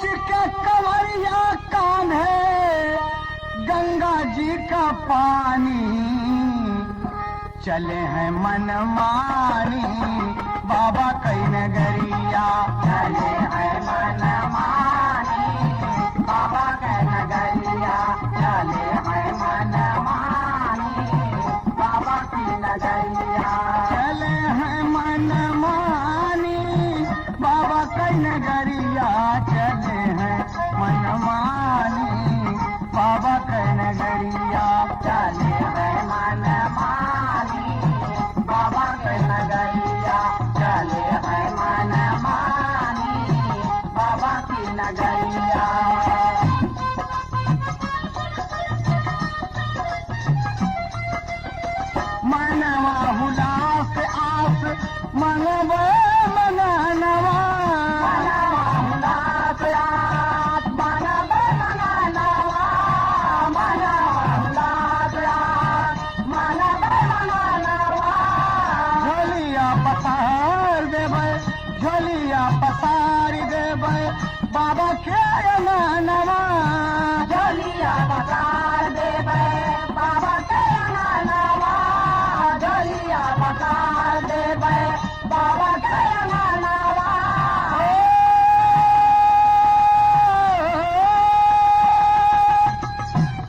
सोच के कंवरिया कान्हे गंगा जी का पानी चले हैं मनमानी बाबा कई नगरिया चले हैं मनमानी बाबा कई नगरिया चले हैं मनमानी बाबा की नगरिया चले हैं मनमानी बाबा कई नगरिया चले हैं मनमानी बाबा कई नगरिया चले हैं मनमानी बाबा कई नगरिया चले हैं मनमानी बाबा की नगरिया मनवा हुलास आस मनवा मननवा मनवा हुलास आस मनवा मननवा मनवा हुलास आस मनवा मननवा झोलिया पसार देबै झोलिया पसार देबै बाबा के मनवा झोलिया पसार देबै बाबा के मनवा झोलिया पसार देबै बाबा के मनवा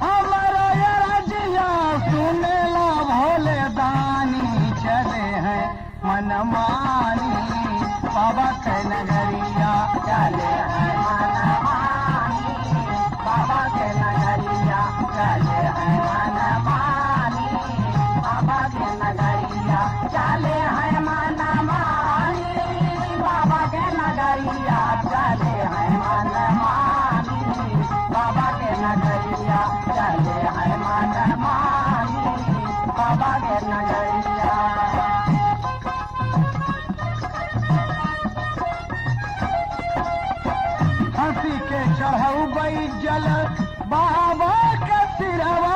हमारा रजिया सुनेला भोले दानी चले हैं मनमानी बाबा के नगरिया चले हैं मनमानी बाबा के नगरिया चले हैं मनमानी बाबा के नगरिया चले हैं मनमानी बाबा के नगरिया चले हैं मनमानी बाबा के नगरिया चले हैं मनमानी बाबा के नगरिया हंसी के चढ़ऊ बई जल बाबा के सिरवा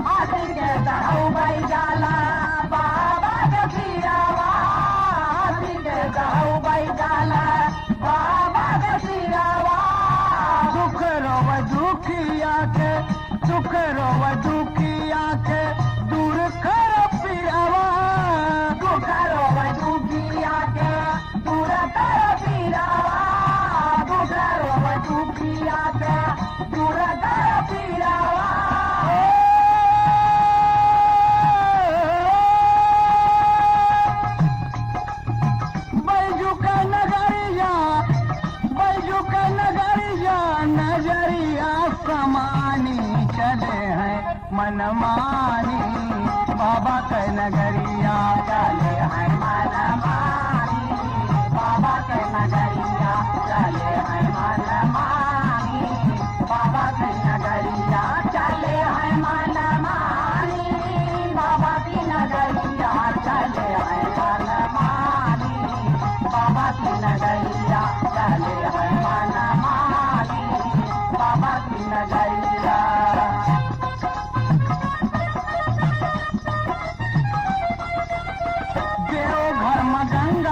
हंसी के चढ़ऊ बई जल बाबा के सिरवा हंसी के चढ़ऊ बई जल बाबा के सिरवा दुख रोव दुखिया के दुख रोव दुखिया के दूर कर पिरवा दुख रोव दुखिया के दूर कर पिरवा दुख रोव दुखिया के दूर कर पिरवा बैजू का नगरिया नजरिया समानी चले हैं मनमानी बाबा के नगरिया चले हैं मनमानी बाबा के नगरिया चले हैं मनमानी बाबा के नगरिया चले हैं मनमानी बाबा की नगरिया चले हैं मनमानी बाबा की नगरिया चले हैं मनमानी बाबा की नगरिया देवघर में गंगा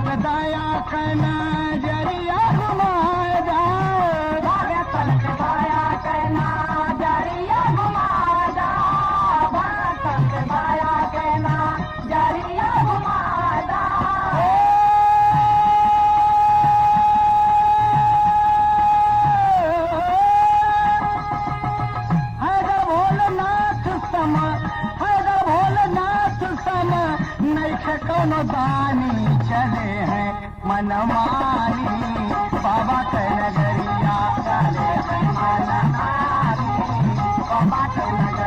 तलक दाया कना जरिया घुमादा बाबा तलक दाया कना जरिया घुमादा बाबा तलक दाया कना जरिया घुमादा कौनो दानी चले हैं मनमानी बाबा के नगरिया चले हैं मनमानी बाबा के नगरिया